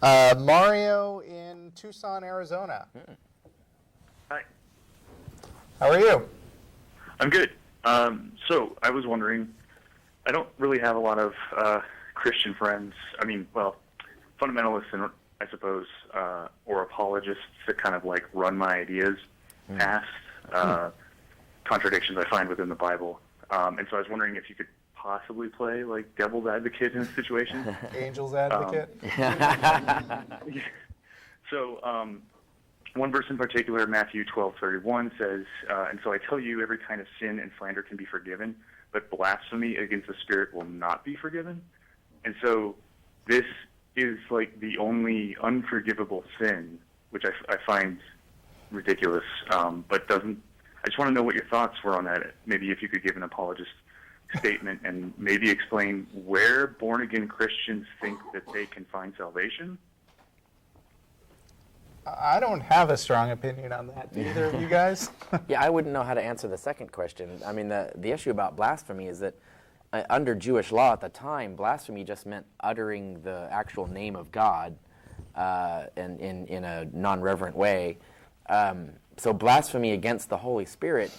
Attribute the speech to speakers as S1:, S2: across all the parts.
S1: Mario in Tucson, Arizona.
S2: Hi.
S1: How are you?
S2: I'm good. So I was wondering, I don't really have a lot of Christian friends. I mean, well, fundamentalists, and I suppose, or apologists that kind of like run my ideas past contradictions I find within the Bible. And so I was wondering if you could possibly play like devil's advocate in this situation.
S1: Angel's advocate?
S2: So one verse in particular, Matthew 12:31 says, and so I tell you, every kind of sin and slander can be forgiven, but blasphemy against the Spirit will not be forgiven. And so this is like the only unforgivable sin, which I find ridiculous, but doesn't. I just want to know what your thoughts were on that. Maybe if you could give an apologist statement and maybe explain where born-again Christians think that they can find salvation.
S1: I don't have a strong opinion on that. Do either of you guys?
S3: Yeah, I wouldn't know how to answer the second question. I mean, the issue about blasphemy is that under Jewish law at the time, blasphemy just meant uttering the actual name of God in a non-reverent way. So blasphemy against the Holy Spirit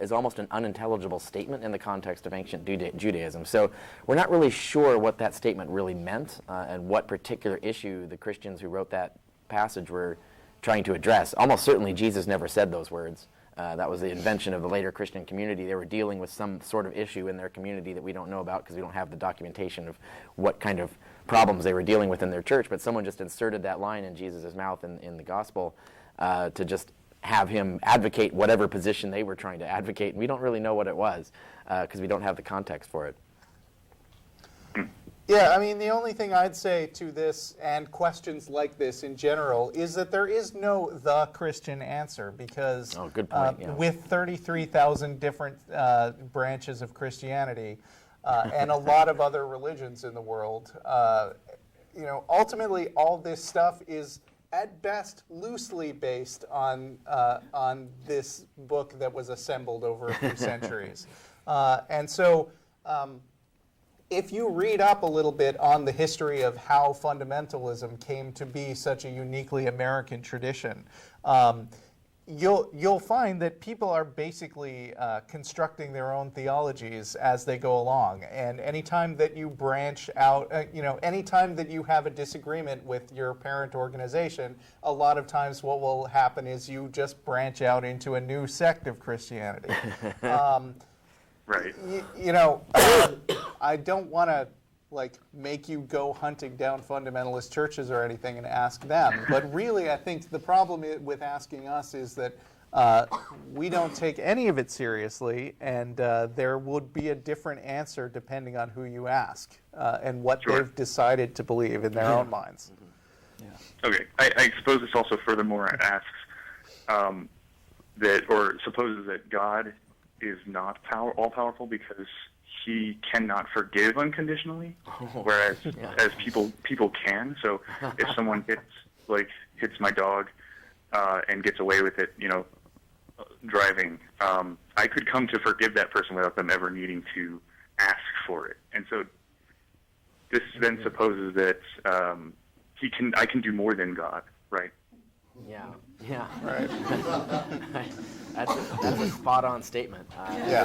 S3: is almost an unintelligible statement in the context of ancient Judaism. So we're not really sure what that statement really meant and what particular issue the Christians who wrote that passage were trying to address. Almost certainly Jesus never said those words. That was the invention of the later Christian community. They were dealing with some sort of issue in their community that we don't know about because we don't have the documentation of what kind of problems they were dealing with in their church, but someone just inserted that line in Jesus' mouth in the gospel to just have him advocate whatever position they were trying to advocate, and we don't really know what it was because we don't have the context for it.
S1: Yeah, I mean, the only thing I'd say to this and questions like this in general is that there is no the Christian answer because
S3: good point, yeah.
S1: With 33,000 different branches of Christianity and a lot of other religions in the world, ultimately all this stuff is at best loosely based on this book that was assembled over a few centuries. And so if you read up a little bit on the history of how fundamentalism came to be such a uniquely American tradition, you'll find that people are basically constructing their own theologies as they go along. And anytime that you branch out, anytime that you have a disagreement with your parent organization, a lot of times what will happen is you just branch out into a new sect of Christianity.
S2: Right.
S1: I don't want to make you go hunting down fundamentalist churches or anything and ask them. But really, I think the problem with asking us is that we don't take any of it seriously, and there would be a different answer depending on who you ask and what they've decided to believe in their own minds.
S2: Yeah. Okay. I suppose this also furthermore asks supposes that God is not all-powerful because he cannot forgive unconditionally, whereas as people can. So if someone hits my dog and gets away with it, driving, I could come to forgive that person without them ever needing to ask for it. And so this then supposes that I can do more than God, right?
S3: Yeah.
S1: Right.
S3: That's a spot-on statement.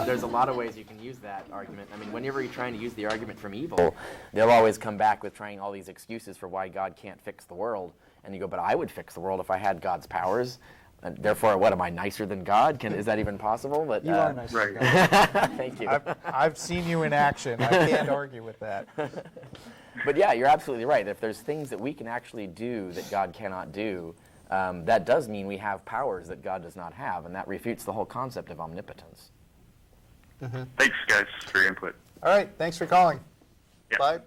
S3: There's a lot of ways you can use that argument. I mean, whenever you're trying to use the argument from evil, they'll always come back with trying all these excuses for why God can't fix the world. And you go, but I would fix the world if I had God's powers. And therefore, what, am I nicer than God? Is that even possible? But,
S1: you are nicer than God.
S3: Thank you.
S1: I've seen you in action. I can't argue with that.
S3: But yeah, you're absolutely right. If there's things that we can actually do that God cannot do, that does mean we have powers that God does not have, and that refutes the whole concept of omnipotence.
S2: Thanks, guys, for your input.
S1: All right, thanks for calling.
S2: Yeah.
S1: Bye.